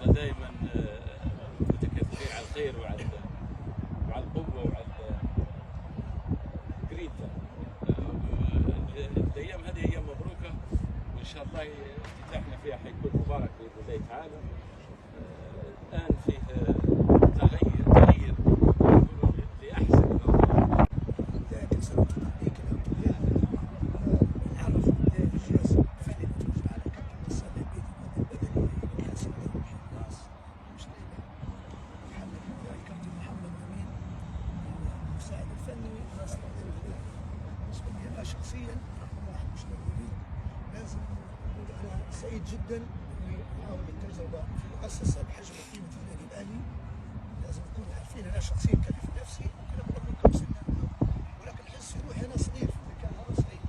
الله دائما متكفلين على الخير وعلى القوه وعلى الجرينتا. الايام هذه ايام مبروكه، وان شاء الله افتتاحنا فيها حيكون مبارك باذن الله تعالى. الان فيه تغيير لاحسن من الله. شخصيا رقم واحد مش موجودين. لازم نقول انا سعيد جدا بمحاولة التجربه في مؤسسه بحجم قيمه النادي الاهلي. لازم نكون عارفين انا شخصيا كلف نفسي ممكن اكبر منكم سنا، ولكن احس في روحي انا صغير في المكان هذا، صغير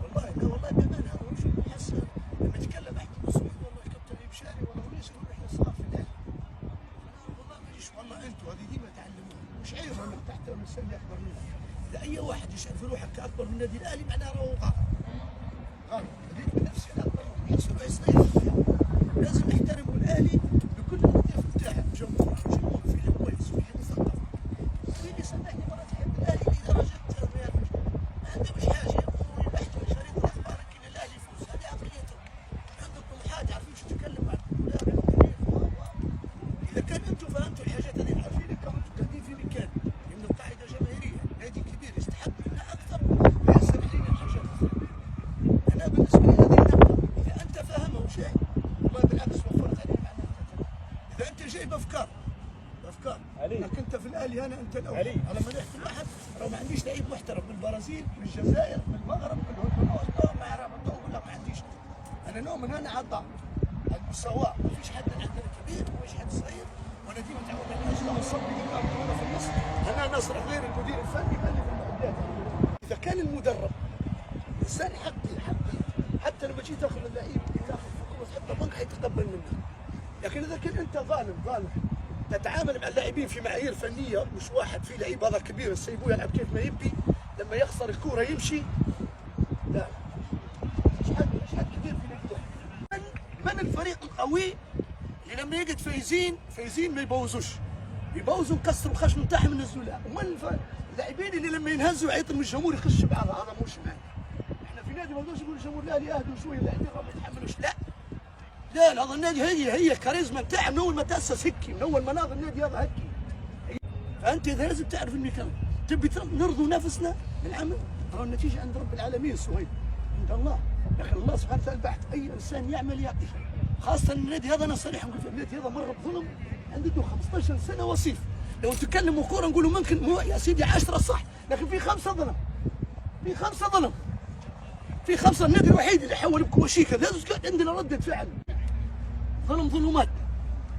والله. لا والله بامانه هذا هو شيء احس لما اتكلم احكي مسؤول والله الكابتن بشاري والله وليش يقول احنا صغار في الاهلي. والله ماليش والله انتم هذه ديما تعلموها، مش عيب انك تحت الانسان اللي اكبر منك. اذا اي واحد يشعر في روحك كاكبر من النادي الاهلي معناه راهو غلط. غلط. بديت بنفسي انا اكبر منه، يحس روحي صغير. لازم نحترموا الاهلي بكل الاهداف بتاعه، جمهور فيه كويس، فيه مثقف. اللي سامحني مرات يحب الاهلي لدرجه ما عندهمش حاجه يقوموا يبحثوا عن شريط الاخبار كل الاهلي يفوز، هذه عقليتهم. عندهم طموحات، عارفين شو تتكلم مع الجمهور. اذا كان انتم فهمتوا الحاجات هذه عارفين انكم انتم قاعدين في مكان من القاعده جماهيريه، نادي كبير يستحق منا اكثر ويسر علينا الحاجات. انا بالنسبه لي هذه النقطه، اذا انت فاهمها وشيء والله بالعكس وفرت عليه معناها. اذا انت جايب افكار انك انت في الاهلي انت الاول. انا ما نحكي واحد لو ما عنديش لعيب محترف من البرازيل من الجزائر من المغرب من هولندا ما يعرف اقول لك ما عنديش. انا نؤمن انا على الضعف على المساواه، ما فيش حد عندنا كبير وما فيش حد صغير، وانا ديما تعود على الاجل وصلت وانا في النص. انا نصر غير المدير الفني بل في المعدات. اذا كان المدرب انسان حقي حتى لما جيت تاخذ اللعيب اللي تاخذ حكومه تحطه بنك حيتقبل منك. لكن اذا كنت انت ظالم تتعامل مع اللاعبين في معايير فنيه، مش واحد في لعيب هذا كبير سيبوه يلعب كيف ما يبي، لما يخسر الكوره يمشي. لا مش حد كبير في نادي. من الفريق القوي اللي لما يقعد فايزين ما يبوظوش، يبوظوا يكسروا الخشم بتاعهم ينزلوا لا. ومن اللاعبين اللي لما ينهزوا يعيطوا من الجمهور يخش بعضها، هذا مش معنا. احنا في نادي ما نقدرش نقول الجمهور الاهلي اهدوا شويه اللاعبين ما يتحملوش، لا هذا النادي هي كاريزما بتاعه من اول ما تاسس هيك، من اول ما ناض النادي هذا هيك. فانت اذا لازم تعرف انك تبي نرضوا نفسنا بالعمل، ترى النتيجه عند رب العالمين سهيل عند الله. لكن الله سبحانه وتعالى بحث اي انسان يعمل يعطي، خاصه النادي هذا. انا صريح نقول النادي هذا مر بظلم عنده 15 سنه وصيف. لو تكلموا كوره نقولوا ممكن يا سيدي 10 صح، لكن في 5 ظلم، في 5 النادي الوحيد اللي حول بكواشيكا. لازم عندنا ردة فعل. ظلمات،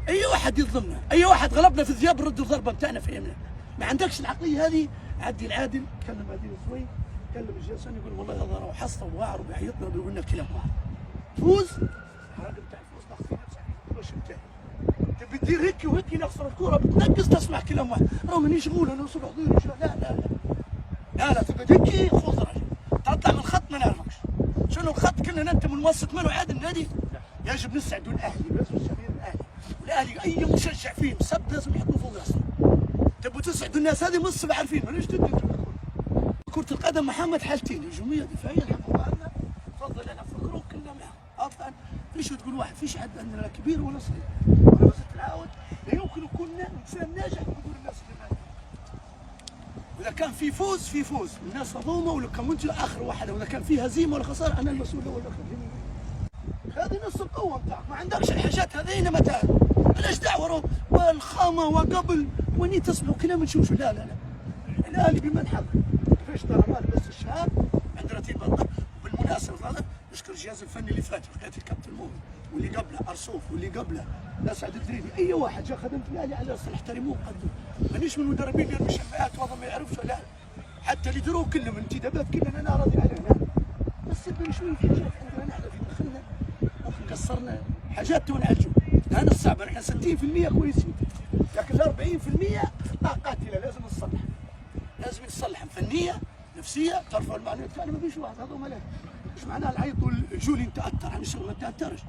اي واحد يظلمنا، اي واحد غلبنا في الذياب نرد الضربه بتاعنا في يمنا. ما عندكش العقليه هذه. عدي العادل كلم هذه شوي، كلم الجاسون يقول والله هذا راه حصه وواعر وبيعيطنا وبيقول لنا كلام واحد. فوز الراجل بتاع الفوز تاخذ في نفسك واش بتاعي. تبي تدير هيك وهيك نخسر الكوره بتنقص تسمع كلام واحد، راه مانيش غول انا نوصل حضوري. لا تبي هيك خذ راجل تطلع من الخط ما نعرفكش شنو الخط. كلنا انت منوسط منه عاد النادي. يجب نسعدوا الاهلي، لازم الجماهير الاهلي اي مشجع فيه مسب لازم يحطوه فوق راسه. تبوا تسعدوا الناس هذه من الصبح عارفين ماليش ضد انتم. كرة القدم محمد حالتين، هجوميه دفاعيه. الحمد لله تفضل انا فكروا كلنا معهم. اصلا فيش تقول واحد فيش حد عندنا لا كبير ولا صغير. انا بس نعاود لا يمكن يكون انسان ناجح ونقول الناس اللي معنا. واذا كان في فوز الناس مظلومه ولا كان انت اخر واحد، واذا كان في هزيمه ولا خساره انا المسؤول الاول والاخر. هذه نص القوه بتاعك. ما عندكش الحاجات هذين ما تعرف علاش دعوه والخامه وقبل وني تسمعوا كلام نشوشوا. لا الاهلي بمن حق كيفاش ترى مال بس الشهاب عند رتيب الضرب. بالمناسبه هذا نشكر الجهاز الفني اللي فات حكايه الكابتن مؤمن واللي قبله ارسوف واللي قبله اسعد الدريدي. اي واحد جا خدمت الاهلي على اصل احترموه وقدموه. مانيش من المدربين اللي مشبعات وهذا ما يعرفش. لا حتى اللي دروه كلهم انتدابات كلنا انا راضي عليها. بس يبقى شويه في حاجات عندنا نحن في دخلنا قصرنا حاجات تو نعالجوا. هذا الصعب. احنا 60% كويسين، لكن ال 40% قاتله لازم نصلح. لازم نصلح فنيه نفسيه ترفع المعنويات. انا ما فيش واحد هذوما لا. مش معناه العيط والجولي نتاثر عن الشغل ما تاثرش.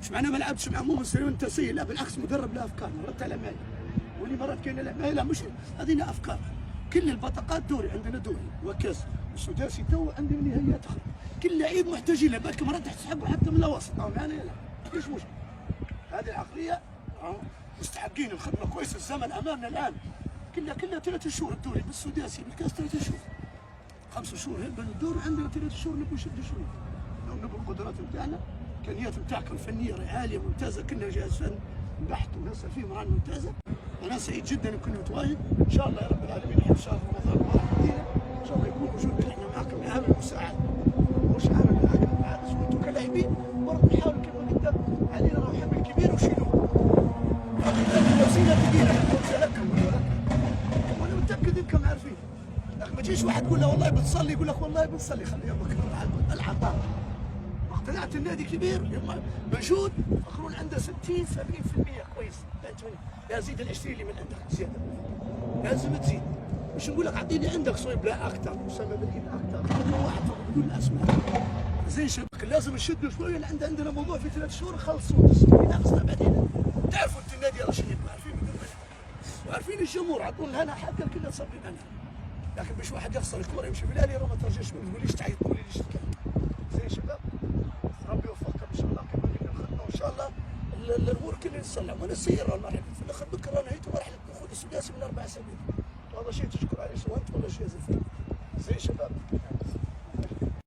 مش معناه ما لعبتش مع مو سليمان انت سيء، لا بالعكس مدرب له افكار، مرات على العمايه واللي مرات كاين العمايه لا مش هذه افكار. كل البطاقات دوري، عندنا دوري وكاس وسداسي تو عندنا نهائيات اخرى، كل لعيب محتاجين له، بالك مرات تسحبوا حتى من الوسط او معنا لا مفيش مشكل. هذه العقليه مستحقين الخدمه كويس، الزمن امامنا الان كلها 3 شهور الدوري بالسداسي بالكاس 3 شهور 5 شهور بالدور، عندنا 3 شهور نبغى نشد شويه، نبغى القدرات نتاعنا، الامكانيات نتاعكم الفنيه عاليه ممتازه، كنا جهاز فن بحت ونسال فيه مران ممتازه. انا سعيد جدا ان كنت متواجد، ان شاء الله يا رب العالمين احنا في شهر رمضان مبارك علينا، ان شاء الله يكون وجودنا احنا معكم عامل مساعد مش عامل معاكس، وانتم كلاعبين برضه نحاولوا كيف ما نقدر، علينا راهو حمل كبير وشيلوه. نفسينا ثقيله لكم وانا متاكد انكم عارفين، لكن ما تجيش واحد تقول له والله بتصلي يقول لك والله بنصلي، خلي يومك العطاء. اقتنعت النادي كبير مجهود مقرون عنده 60 70% كويس، لا زيد ال 20 اللي من عندك زياده، لازم تزيد، مش نقول لك اعطيني عندك صويب لا اكثر، اسامه بالعيد اكثر، كل واحد بدون الاسماء زي شبك، لازم نشدوا شويه، عندنا موضوع في 3 شهور خلصوا ناقصنا بعدين. تعرفوا انت النادي راه شنو عارفين وعارفين الجمهور عطونا لنا حق كلنا تصبين لنا، لكن مش واحد يخسر الكوره يمشي في الاهلي راه ما ترجعش ما تقوليش تعيط ما تقوليش تتكلم زي شباب. ربي يوفقكم ان شاء الله كما قلنا الخدمه، وان شاء الله الامور كلها تصلح ونسير المرحله في الاخر بكره نهايه مرحله دخول السداسي من 4 اسابيع، وهذا شيء تشكر عليه سواء انت ولا جهاز الفني زي شباب.